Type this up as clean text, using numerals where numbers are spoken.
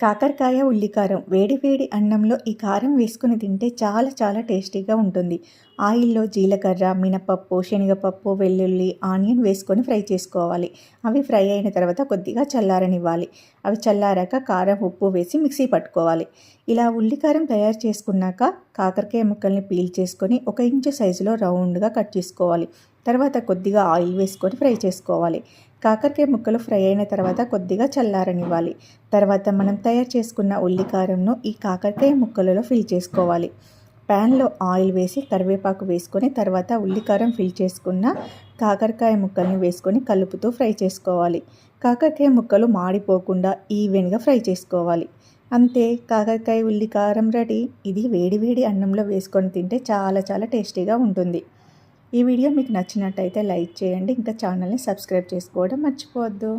కాకరకాయ ఉల్లికారం వేడి వేడి అన్నంలో ఈ కారం వేసుకుని తింటే చాలా చాలా టేస్టీగా ఉంటుంది. ఆయిల్లో జీలకర్ర, మినపప్పు, శనగపప్పు, వెల్లుల్లి, ఆనియన్ వేసుకొని ఫ్రై చేసుకోవాలి. అవి ఫ్రై అయిన తర్వాత కొద్దిగా చల్లారనివ్వాలి. అవి చల్లారాక కారం, ఉప్పు వేసి మిక్సీ పట్టుకోవాలి. ఇలా ఉల్లికారం తయారు చేసుకున్నాక కాకరకాయ ముక్కల్ని పీల్ చేసుకొని 1 ఇంచు సైజులో రౌండ్గా కట్ చేసుకోవాలి. తర్వాత కొద్దిగా ఆయిల్ వేసుకొని ఫ్రై చేసుకోవాలి. కాకరకాయ ముక్కలు ఫ్రై అయిన తర్వాత కొద్దిగా చల్లారనివ్వాలి. తర్వాత మనం తయారు చేసుకున్న ఉల్లికారంను ఈ కాకరకాయ ముక్కలలో ఫిల్ చేసుకోవాలి. ప్యాన్లో ఆయిల్ వేసి కరివేపాకు వేసుకొని తర్వాత ఉల్లికారం ఫిల్ చేసుకున్న కాకరకాయ ముక్కల్ని వేసుకొని కలుపుతూ ఫ్రై చేసుకోవాలి. కాకరకాయ ముక్కలు మాడిపోకుండా ఈవెన్గా ఫ్రై చేసుకోవాలి. అంతే, కాకరకాయ ఉల్లికారం రెడీ. ఇది వేడి వేడి అన్నంలో వేసుకొని తింటే చాలా చాలా టేస్టీగా ఉంటుంది. ఈ వీడియో మీకు నచ్చినట్టయితే లైక్ చేయండి. ఇంకా ఛానల్ని సబ్స్క్రైబ్ చేసుకోవడం మర్చిపోవద్దు.